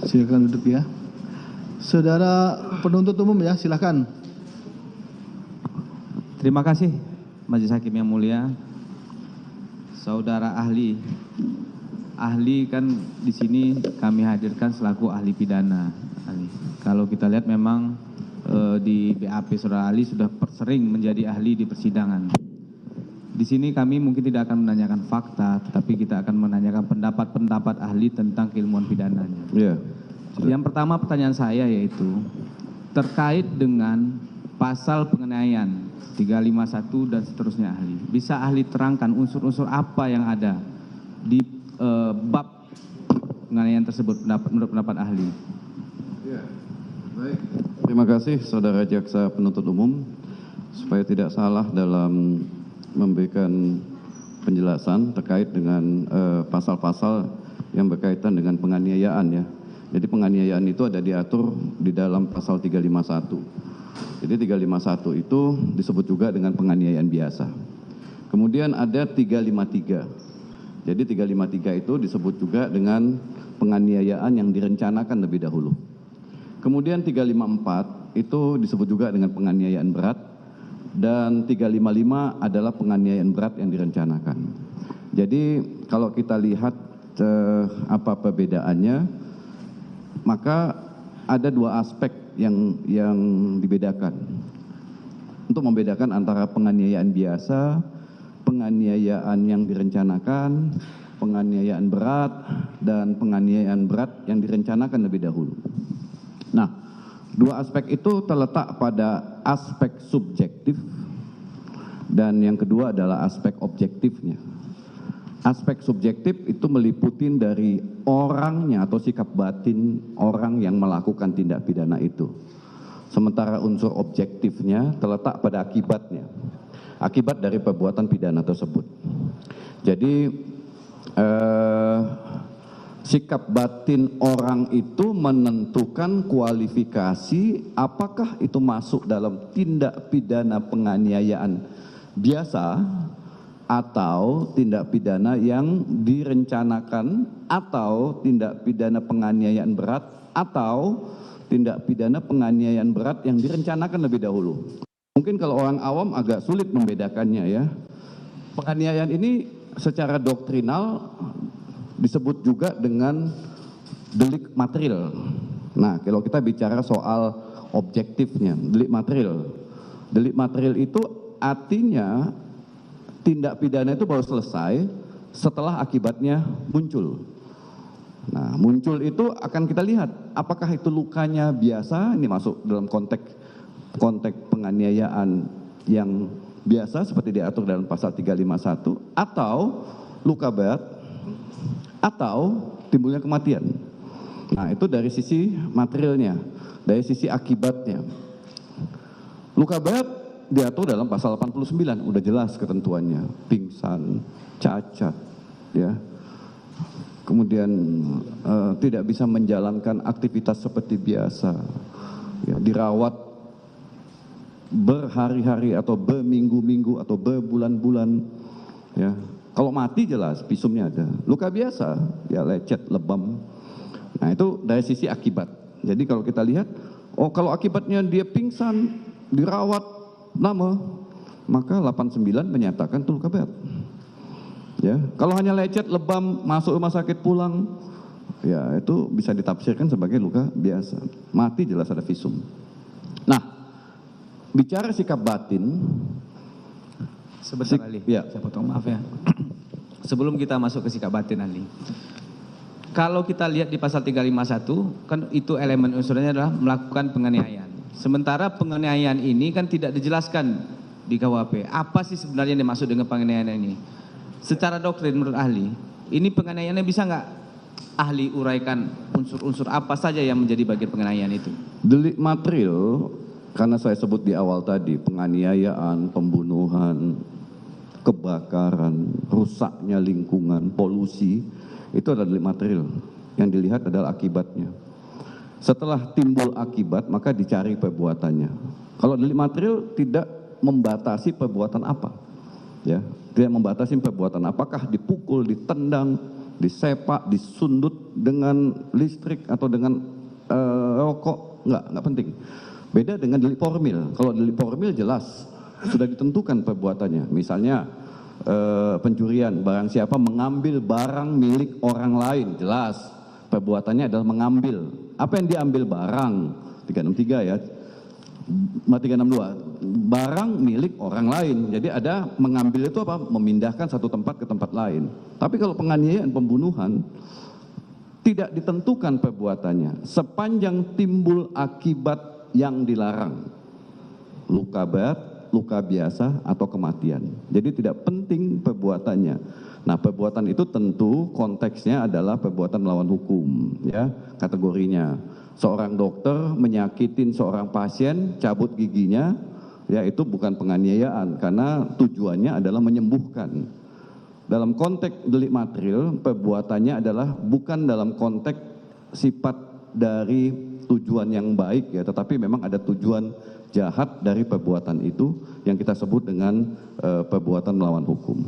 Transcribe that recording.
Silakan duduk ya. Saudara penuntut umum ya, silakan. Terima kasih Majelis Hakim yang mulia. Saudara ahli kan di sini kami hadirkan selaku ahli pidana. Kalau kita lihat memang di BAP saudara ahli sudah sering menjadi ahli di persidangan. Di sini kami mungkin tidak akan menanyakan fakta, tetapi kita akan menanyakan pendapat-pendapat ahli tentang keilmuan pidananya. Iya. Yang pertama pertanyaan saya yaitu terkait dengan pasal penganiayaan 351 dan seterusnya ahli. Bisa ahli terangkan unsur-unsur apa yang ada di bab penganiayaan tersebut menurut pendapat ahli? Ya, baik. Terima kasih Saudara Jaksa Penuntut Umum. Supaya tidak salah dalam memberikan penjelasan terkait dengan pasal-pasal yang berkaitan dengan penganiayaan ya. Jadi penganiayaan itu ada diatur di dalam pasal 351. Jadi 351 itu disebut juga dengan penganiayaan biasa. Kemudian ada 353. Jadi 353 itu disebut juga dengan penganiayaan yang direncanakan lebih dahulu. Kemudian 354 itu disebut juga dengan penganiayaan berat. Dan 355 adalah penganiayaan berat yang direncanakan. Jadi kalau kita lihat apa perbedaannya, maka ada dua aspek yang dibedakan. Untuk membedakan antara penganiayaan biasa, penganiayaan yang direncanakan, penganiayaan berat, dan penganiayaan berat yang direncanakan lebih dahulu. Nah, dua aspek itu terletak pada aspek subjektif dan yang kedua adalah aspek objektifnya. Aspek subjektif itu meliputi dari orangnya atau sikap batin orang yang melakukan tindak pidana itu. Sementara unsur objektifnya terletak pada akibatnya. Akibat dari perbuatan pidana tersebut. Jadi sikap batin orang itu menentukan kualifikasi apakah itu masuk dalam tindak pidana penganiayaan biasa atau tindak pidana yang direncanakan atau tindak pidana penganiayaan berat atau tindak pidana penganiayaan berat yang direncanakan lebih dahulu. Mungkin kalau orang awam agak sulit membedakannya ya. Penganiayaan ini secara doktrinal disebut juga dengan delik material. Nah, kalau kita bicara soal objektifnya, delik material. Delik material itu artinya tindak pidana itu baru selesai setelah akibatnya muncul. Nah, muncul itu akan kita lihat apakah itu lukanya biasa, ini masuk dalam konteks penganiayaan yang biasa seperti diatur dalam pasal 351 atau luka berat atau timbulnya kematian. Nah, itu dari sisi materialnya, dari sisi akibatnya. Luka berat diatur dalam pasal 89, udah jelas ketentuannya, pingsan, cacat, ya. Kemudian tidak bisa menjalankan aktivitas seperti biasa, ya, dirawat berhari-hari atau berminggu-minggu atau berbulan-bulan, ya. Kalau mati jelas visumnya ada. Luka biasa, ya lecet, lebam. Nah, itu dari sisi akibat. Jadi kalau kita lihat, oh kalau akibatnya dia pingsan, dirawat lama, maka 89 menyatakan itu luka berat. Ya, kalau hanya lecet, lebam, masuk rumah sakit pulang, ya itu bisa ditafsirkan sebagai luka biasa. Mati jelas ada visum. Nah, bicara sikap batin, sebentar ahli, ya. saya potong, maaf ya. Sebelum kita masuk ke sikap batin ahli, kalau kita lihat di pasal 351, kan itu elemen unsurnya adalah melakukan penganiayaan. Sementara penganiayaan ini kan tidak dijelaskan di KUHP. Apa sih sebenarnya yang dimaksud dengan penganiayaan ini? Secara doktrin menurut ahli, ini penganiayaannya bisa nggak ahli uraikan unsur-unsur apa saja yang menjadi bagian penganiayaan itu? Delik material, karena saya sebut di awal tadi, penganiayaan, pembunuhan, kebakaran, rusaknya lingkungan, polusi, itu adalah delik material. Yang dilihat adalah akibatnya. Setelah timbul akibat, maka dicari perbuatannya. Kalau delik material tidak membatasi perbuatan apa. ya, tidak membatasi perbuatan. Apakah dipukul, ditendang, disepak, disundut dengan listrik atau dengan rokok, nggak penting. Beda dengan delik formil. Kalau delik formil jelas sudah ditentukan perbuatannya. Misalnya pencurian, barang siapa mengambil barang milik orang lain, jelas perbuatannya adalah mengambil. Apa yang diambil barang? 363 ya. 362. Barang milik orang lain. Jadi ada mengambil itu apa? Memindahkan satu tempat ke tempat lain. Tapi kalau penganiayaan, pembunuhan tidak ditentukan perbuatannya sepanjang timbul akibat yang dilarang. Luka berat, luka biasa atau kematian. Jadi tidak penting perbuatannya. Nah, perbuatan itu tentu konteksnya adalah perbuatan melawan hukum, ya, kategorinya. Seorang dokter menyakitin seorang pasien, cabut giginya, ya itu bukan penganiayaan karena tujuannya adalah menyembuhkan. Dalam konteks delik material, perbuatannya adalah bukan dalam konteks sifat dari tujuan yang baik, ya, tetapi memang ada tujuan jahat dari perbuatan itu yang kita sebut dengan perbuatan melawan hukum.